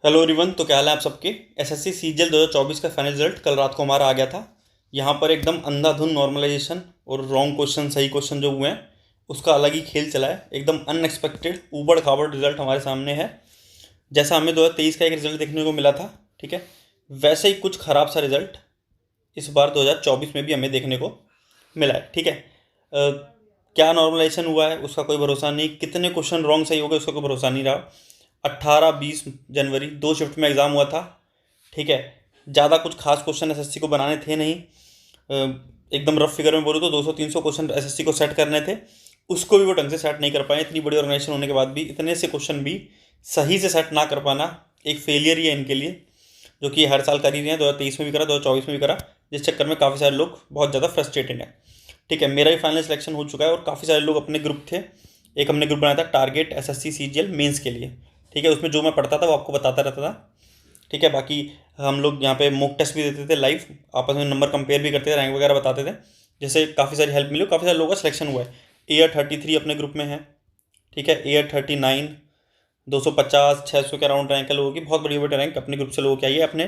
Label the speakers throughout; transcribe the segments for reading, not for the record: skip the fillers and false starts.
Speaker 1: Hello everyone. तो क्या हाल है आप सबके। एसएससी सीजीएल 2024 का फाइनल रिजल्ट कल रात को हमारा आ गया था। यहाँ पर एकदम अंधाधुंध नॉर्मलाइजेशन और रॉन्ग क्वेश्चन सही क्वेश्चन जो हुए हैं उसका अलग ही खेल चला है। एकदम अनएक्सपेक्टेड ऊबड़ खाबड़ रिजल्ट हमारे सामने है। जैसा हमें 2023 का एक रिजल्ट देखने को मिला था, ठीक है, वैसे ही कुछ ख़राब सा रिजल्ट इस बार 2024 में भी हमें देखने को मिला है। ठीक है, क्या नॉर्मलाइजेशन हुआ है उसका कोई भरोसा नहीं, कितने क्वेश्चन रॉन्ग सही हो गए उसका कोई भरोसा नहीं रहा। 18-20 जनवरी 2 शिफ्ट में एग्ज़ाम हुआ था। ठीक है, ज़्यादा कुछ खास क्वेश्चन एसएससी को बनाने थे नहीं। एकदम रफ फिगर में बोलूँ तो 200-300 क्वेश्चन एसएससी को सेट करने थे, उसको भी वो ढंग से सेट नहीं कर पाए। इतनी बड़ी ऑर्गेनाइजेशन होने के बाद भी इतने से क्वेश्चन भी सही से सेट ना कर पाना एक फेलियर ही है इनके लिए, जो कि हर साल कर ही रहे हैं। 2023 में भी करा, 2024 में भी करा, जिस चक्कर में काफ़ी सारे लोग बहुत ज़्यादा फ्रस्ट्रेटेड हैं। ठीक है, मेरा भी फाइनल सिलेक्शन हो चुका है और काफ़ी सारे लोग अपने ग्रुप थे। एक हमने ग्रुप बनाया था टारगेट एसएससी सीजीएल मेंस के लिए। ठीक है, उसमें जो मैं पढ़ता था वो आपको बताता रहता था। ठीक है, बाकी हम लोग यहाँ पे मॉक टेस्ट भी देते थे लाइव, आपस में नंबर कंपेयर भी करते थे, रैंक वगैरह बताते थे, जिससे काफ़ी सारी हेल्प मिली। काफ़ी सारे लोगों का सिलेक्शन हुआ है। AR33 अपने ग्रुप में है। ठीक है, AR39, 250-600 के अराउंड रैंक है लोगों की, बहुत बड़ी बड़ी रैंक अपने ग्रुप से लोगों की आई है। अपने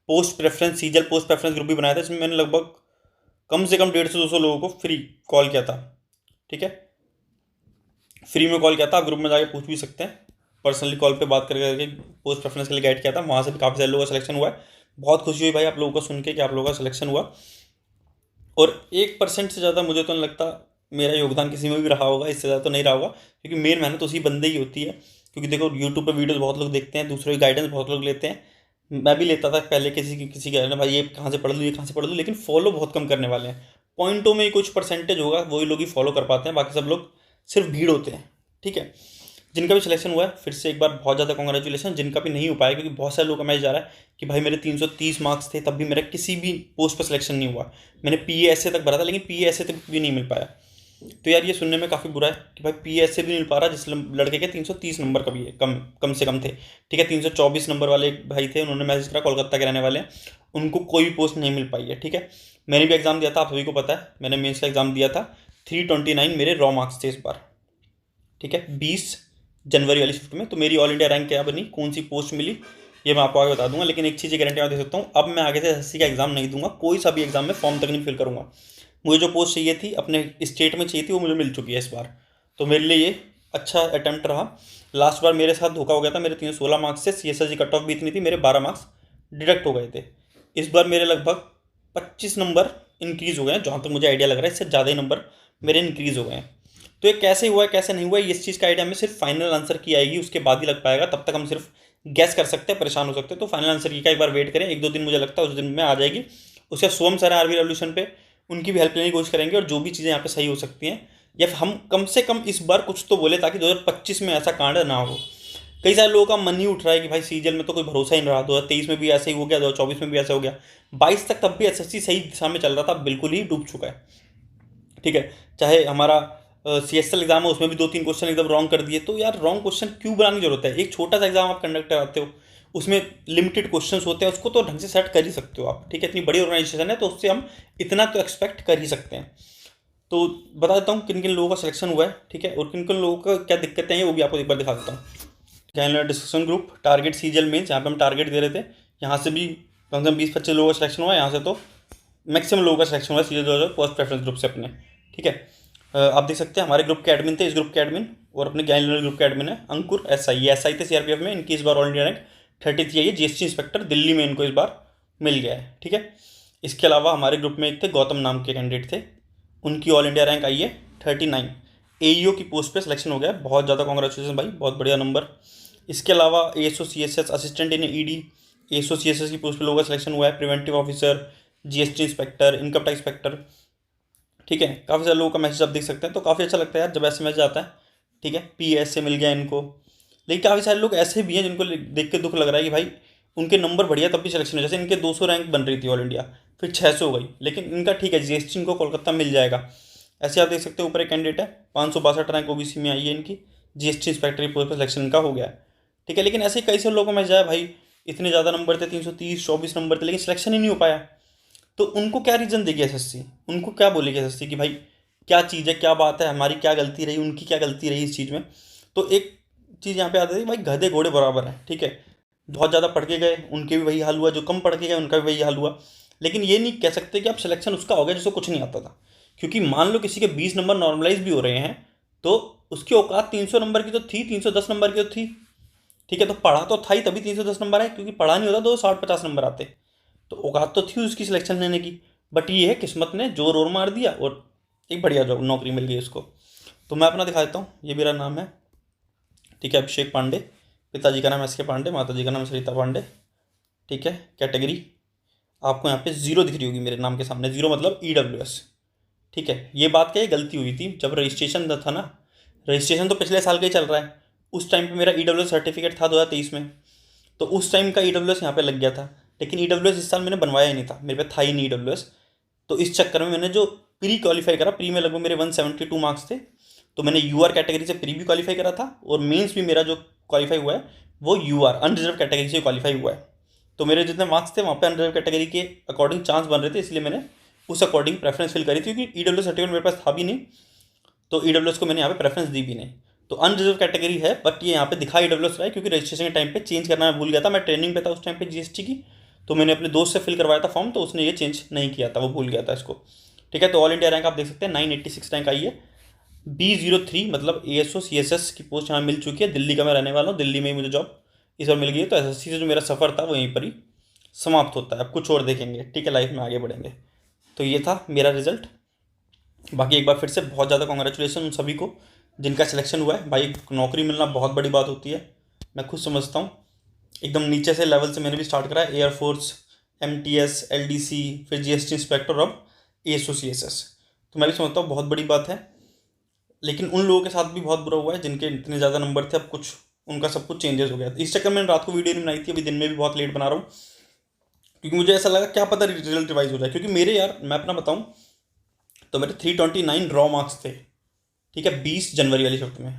Speaker 1: post preference सीजल post preference group भी बनाया था, जिसमें मैंने लगभग कम से कम 150-200 लोगों को फ्री कॉल किया था। ठीक है, फ्री में कॉल किया था, आप ग्रुप में जाके पूछ भी सकते हैं। पर्सनली कॉल पे बात करके पोस्ट प्रेफरेंस के लिए गाइड किया था, वहाँ से भी काफ़ी सारे लोगों का सिलेक्शन हुआ है। बहुत खुशी हुई भाई आप लोगों को सुन के कि आप लोगों का सिलेक्शन हुआ। और 1% से ज़्यादा मुझे तो नहीं लगता मेरा योगदान किसी में भी रहा होगा, इससे ज़्यादा तो नहीं रहा होगा, क्योंकि मेन मेहनत उसी बंदे ही होती है। क्योंकि देखो यूट्यूब पे वीडियोस बहुत लोग देखते हैं, दूसरों की गाइडेंस बहुत लोग लेते हैं। मैं भी लेता था पहले किसी गाइडेंस, भाई ये कहाँ से पढ़ लूँ, ये कहाँ से पढ़ लूँ, लेकिन फॉलो बहुत कम करने वाले हैं। पॉइंटों में ही कुछ परसेंटेज होगा, वही लोग ही फॉलो कर पाते हैं, बाकी सब लोग सिर्फ भीड़ होते हैं। ठीक है, जिनका भी सिलेक्शन हुआ है फिर से एक बार बहुत ज़्यादा कॉन्ग्रेचुलेसन। जिनका भी नहीं हो पाया, क्योंकि बहुत सारे लोग का मैसेज जा रहा है कि भाई मेरे 330 मार्क्स थे तब भी मेरा किसी भी पोस्ट पर सिलेक्शन नहीं हुआ, मैंने PA तक भरा था लेकिन PA तक भी नहीं मिल पाया। तो यार ये सुनने में काफ़ी बुरा है कि भाई PA भी नहीं मिल पा रहा, जिस लड़के के 330 नंबर का भी है, कम कम से कम थे। ठीक है, 324 नंबर वाले एक भाई थे, उन्होंने मैसेज करा, कोलकाता के रहने वाले हैं, उनको कोई भी पोस्ट नहीं मिल पाई है। ठीक है, मैंने भी एग्ज़ाम दिया था, आप सभी को पता है, मैंने मेंस का एग्ज़ाम दिया था। 329 मेरे रॉ मार्क्स थे इस बार। ठीक है, 20 जनवरी वाली शिफ्ट में। तो मेरी ऑल इंडिया रैंक क्या बनी, कौन सी पोस्ट मिली, ये मैं आपको आगे बता दूंगा। लेकिन एक चीज़ गारंटी मैं दे सकता हूँ, अब मैं आगे से एसएससी का एग्ज़ाम नहीं दूंगा, कोई सा भी एग्ज़ाम में फॉर्म तक नहीं फिल करूंगा। मुझे जो पोस्ट चाहिए थी, अपने स्टेट में चाहिए थी, वो मुझे मिल चुकी है इस बार। तो मेरे लिए ये अच्छा अटैम्प्ट रहा। लास्ट बार मेरे साथ धोखा हो गया था, मेरे 316 मार्क्स से CSSG कट ऑफ भी इतनी थी, मेरे 12 मार्क्स डिडक्ट हो गए थे। इस बार मेरे लगभग 25 नंबर इंक्रीज़ हो गए हैं, जहाँ तक मुझे आइडिया लग रहा है, इससे ज़्यादा ही नंबर मेरे इंक्रीज़ हो गए हैं। तो ये कैसे हुआ है कैसे नहीं हुआ है, इस चीज़ का आइडिया हमें सिर्फ फाइनल आंसर की आएगी उसके बाद ही लग पाएगा, तब तक हम सिर्फ गैस कर सकते हैं, परेशान हो सकते हैं। तो फाइनल आंसर की का एक बार वेट करें, 1-2 दिन मुझे लगता है उस दिन में आ जाएगी। उसके सोम सर आरबी रेवोल्यूशन पे, उनकी भी हेल्प लेने की कोशिश करेंगे, और जो भी चीज़ें यहाँ पे सही हो सकती हैं, या फिर हम कम से कम इस बार कुछ तो बोले, ताकि 2025 में ऐसा कांड ना हो। कई सारे लोगों का मन ही उठ रहा है कि भाई सीजल में तो कोई भरोसा ही नहीं रहा, 2023 में भी ऐसे ही हो गया, 2024 में भी ऐसा हो गया, 22 तक तब भी एसएससी सही दिशा में चल रहा था, बिल्कुल ही डूब चुका है। ठीक है, चाहे हमारा CSL एग्जाम है, उसमें भी 2-3 क्वेश्चन एकदम रॉन्ग कर दिए। तो यार रॉन्ग क्वेश्चन क्यों बनाने की जरूरत है, एक छोटा सा एग्जाम आप कंडक्ट कराते हो, उसमें लिमिटेड क्वेश्चन होते हैं, उसको तो ढंग से सेट कर ही सकते हो आप। ठीक है, इतनी बड़ी ऑर्गेनाइजेशन है तो उससे हम इतना तो एक्सपेक्ट कर ही सकते हैं। तो बता देता हूँ किन किन लोगों का सिलेक्शन हुआ है। ठीक है, और किन किन लोगों का क्या दिक्कतें हैं वो भी आपको एक बार दिखा देता हूँ। कैनला डिस्कशन ग्रुप टारगेट सीजल मेंस, यहाँ पे हम टारगेट दे रहे थे, यहाँ से भी कम से कम 20-25 लोगों का सिलेक्शन हुआ है, यहाँ से तो मैक्सिमम लोगों का सिलेक्शन हुआ है सीजल 2000 पोस्ट प्रेफरेंस ग्रुप से अपने। ठीक है, आप देख सकते हैं हमारे ग्रुप के एडमिन थे, इस ग्रुप के एडमिन, और अपने ज्ञान लर्नर ग्रुप के एडमिन है अंकुर SI, ये SI थे CRPF में, इनकी इस बार ऑल इंडिया रैंक 33 आई है। GST इंस्पेक्टर दिल्ली में इनको इस बार मिल गया है। ठीक है, इसके अलावा हमारे ग्रुप में एक थे गौतम नाम के कैंडिडेट थे, उनकी ऑल इंडिया रैंक आई है 39। AEO की पोस्ट पे सिलेक्शन हो गया है, बहुत ज़्यादा कॉन्ग्रेचुलेसन भाई, बहुत बढ़िया नंबर। इसके अलावा ASO CSS assistant in ED, ASO CSS की पोस्ट पे लोगों का सिलेक्शन हुआ है, preventive officer, GST inspector, income tax inspector. ठीक है, काफ़ी सारे लोगों का मैसेज आप देख सकते हैं, तो काफ़ी अच्छा लगता है यार जब ऐसे मैसेज आता है। ठीक है, PS से मिल गया इनको। लेकिन काफ़ी सारे लोग ऐसे भी हैं जिनको देख के दुख लग रहा है कि भाई उनके नंबर बढ़िया तब भी सिलेक्शन हो, जैसे इनके 200 रैंक बन रही थी ऑल इंडिया, फिर 600 हो गई, लेकिन इनका ठीक है GST इनको कोलकाता मिल जाएगा। ऐसे आप देख सकते हैं ऊपर एक कैंडिडेट है, 562 रैंक OBC में आई है इनकी, GST इंस्पेक्टर की पोस्ट पर सिलेक्शन इनका हो गया है। ठीक है, लेकिन ऐसे ही कई सारे लोगों को मैसेज आया, भाई इतने ज़्यादा नंबर थे, 330-24 नंबर थे, लेकिन सिलेक्शन ही नहीं हो पाया। तो उनको क्या रीज़न देगी एसएससी, उनको क्या बोलेगी एसएससी कि भाई क्या चीज़ है, क्या बात है, हमारी क्या गलती रही, उनकी क्या गलती रही इस चीज़ में। तो एक चीज़ यहाँ पे आती है भाई, गधे घोड़े बराबर है। ठीक है, बहुत ज़्यादा पढ़ के गए उनके भी वही हाल हुआ, जो कम पढ़ के गए उनका भी वही हाल हुआ। लेकिन ये नहीं कह सकते कि आप सिलेक्शन उसका हो गया जिसको कुछ नहीं आता था, क्योंकि मान लो किसी के 20 नंबर नॉर्मलाइज भी हो रहे हैं तो उसकी औकात 300 नंबर की तो थी, 310 नंबर की तो थी। ठीक है, तो पढ़ा तो था ही तभी 310 नंबर आए, क्योंकि पढ़ा नहीं होता तो 60-50 नंबर आते। तो औकात तो थी उसकी सिलेक्शन लेने की, बट ये है किस्मत ने जोर और मार दिया और एक बढ़िया जॉब नौकरी मिल गई उसको। तो मैं अपना दिखा देता हूँ, ये मेरा नाम है, ठीक है, अभिषेक पांडे। पिताजी का नाम एस के पांडे, माता जी का नाम सरिता पांडे। ठीक है, कैटेगरी आपको यहाँ पे जीरो दिख रही होगी मेरे नाम के सामने, जीरो मतलब EWS। ठीक है, ये बात क्या, ये गलती हुई थी जब रजिस्ट्रेशन था ना, रजिस्ट्रेशन तो पिछले साल का ही चल रहा है, उस टाइम पे मेरा EWS सर्टिफिकेट था 2023 में, तो उस टाइम का EWS यहाँ पे लग गया था। लेकिन EWS इस साल मैंने बनवाया ही नहीं था, मेरे पे था ही नहीं EWS। तो इस चक्कर में मैंने जो प्री क्वालिफाई करा, प्री में लगभग मेरे 172 मार्क्स थे, तो मैंने UR कैटेगरी से प्री भी क्वालिफाई करा था, और मेंस भी मेरा जो क्वालिफाई हुआ है वो UR अनरिजर्व कैटेगरी से क्वालिफाई हुआ है। तो मेरे जितने मार्क्स थे वहाँ पे अनरिजर्व कैटेगरी के अकॉर्डिंग चांस बन रहे थे, इसलिए मैंने उस अकॉर्डिंग प्रेफरेंस फिल करी थी, क्योंकि EWS सर्टिफिकेट मेरे पास था भी नहीं, तो EWS को मैंने यहाँ पे प्रेफरेंस दी भी नहीं। तो अनरिजर्व कैटेगरी है, बट ये यहाँ पे दिखा EWS रहा है क्योंकि रजिस्ट्रेशन के टाइम पे चेंज करना मैं भूल गया था। मैं ट्रेनिंग पे था उस टाइम पे GST की, तो मैंने अपने दोस्त से फिल करवाया था फॉर्म, तो उसने ये चेंज नहीं किया था, वो भूल गया था इसको। ठीक है, तो ऑल इंडिया रैंक आप देख सकते हैं 986 रैंक आई है। B03 मतलब ASO CSS की पोस्ट यहाँ मिल चुकी है। दिल्ली का मैं रहने वाला हूँ, दिल्ली में ही मुझे जॉब इस बार मिल गई है। तो SSC से जो मेरा सफ़र था वो यहीं पर ही समाप्त होता है, अब कुछ और देखेंगे। ठीक है, लाइफ में आगे बढ़ेंगे। तो ये था मेरा रिजल्ट। बाकी एक बार फिर से बहुत ज़्यादा कॉन्ग्रेचुलेसन उन सभी को जिनका सिलेक्शन हुआ है। भाई नौकरी मिलना बहुत बड़ी बात होती है, मैं खुद समझता हूँ। एकदम नीचे से लेवल से मैंने भी स्टार्ट करा है, एयरफोर्स, MTS, LDC, फिर GST इंस्पेक्टर, अब ASO CSS। तो मैं भी समझता हूँ बहुत बड़ी बात है। लेकिन उन लोगों के साथ भी बहुत बुरा हुआ है जिनके इतने ज़्यादा नंबर थे, अब कुछ उनका सब कुछ चेंजेस हो गया। इस चक्कर में मैंने रात को वीडियो नहीं बनाई थी, अभी दिन में भी बहुत लेट बना रहा हूँ, क्योंकि मुझे ऐसा लगा क्या पता रिजल्ट रिवाइज हो जाए। क्योंकि मेरे यार मैं अपना बताऊँ तो मेरे 329 रॉ मार्क्स थे, ठीक है, 20 जनवरी वाली शिफ्ट में,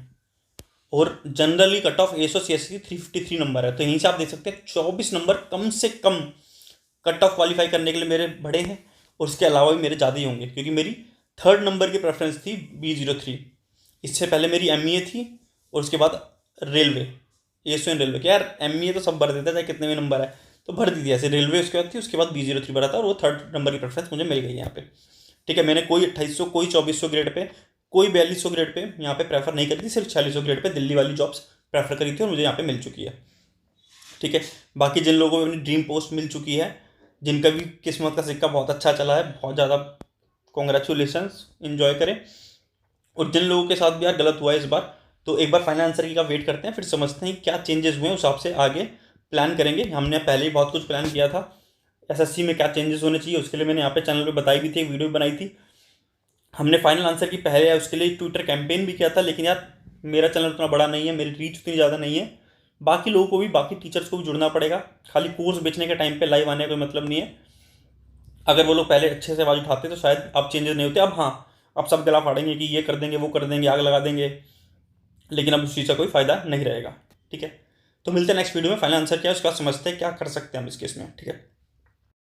Speaker 1: और generally cut off ASO CSS की 353 नंबर है। तो यहीं से आप देख सकते हैं 24 नंबर कम से कम कट ऑफ क्वालिफाई करने के लिए मेरे बड़े हैं, और उसके अलावा भी मेरे ज़्यादा ही होंगे, क्योंकि मेरी थर्ड नंबर की प्रेफरेंस थी B03। इससे पहले मेरी ME थी, और उसके बाद रेलवे, ASO इन रेलवे। क्या यार ME तो सब भर देता है चाहे कितने भी नंबर है, तो भर दी थी ऐसे। रेलवे उसके बाद थी, उसके बाद B03 भरा था, और वो थर्ड नंबर की प्रेफरेंस मुझे मिल गई यहाँ पे। ठीक है, मैंने कोई 2800, कोई 2400 ग्रेड पे, कोई 4200 ग्रेड पे यहाँ पे प्रेफर नहीं करी थी, सिर्फ 4600 ग्रेड पे दिल्ली वाली जॉब्स प्रेफर करी थी, और मुझे यहाँ पे मिल चुकी है। ठीक है, बाकी जिन लोगों को अपनी ड्रीम पोस्ट मिल चुकी है, जिनका भी किस्मत का सिक्का बहुत अच्छा चला है, बहुत ज़्यादा कॉन्ग्रेचुलेशंस, इन्जॉय करें। और जिन लोगों के साथ भी यार गलत हुआ है इस बार, तो एक बार फाइनल आंसर की का वेट करते हैं, फिर समझते हैं क्या चेंजेस हुए हैं, उस हिसाब से आगे प्लान करेंगे। हमने पहले ही बहुत कुछ प्लान किया था, SSC में क्या चेंजेस होने चाहिए उसके लिए मैंने यहाँ पे चैनल पे बताई भी थी, एक वीडियो भी बनाई थी। हमने फाइनल आंसर की पहले उसके लिए ट्विटर कैंपेन भी किया था, लेकिन यार मेरा चैनल उतना बड़ा नहीं है, मेरी रीच उतनी ज़्यादा नहीं है। बाकी लोगों को भी, बाकी टीचर्स को भी जुड़ना पड़ेगा। खाली कोर्स बेचने के टाइम पे लाइव आने का कोई मतलब नहीं है। अगर वो लोग पहले अच्छे से आवाज़ उठाते तो शायद अब चेंजेस नहीं होते। अब हाँ, अब सब गला फाड़ेंगे कि ये कर देंगे, वो कर देंगे, आग लगा देंगे, लेकिन अब उस चीज़ का कोई फ़ायदा नहीं रहेगा। ठीक है, तो मिलते हैं नेक्स्ट वीडियो में। फाइनल आंसर क्या है उसका समझते हैं, क्या कर सकते हैं हम इस केस में। ठीक है।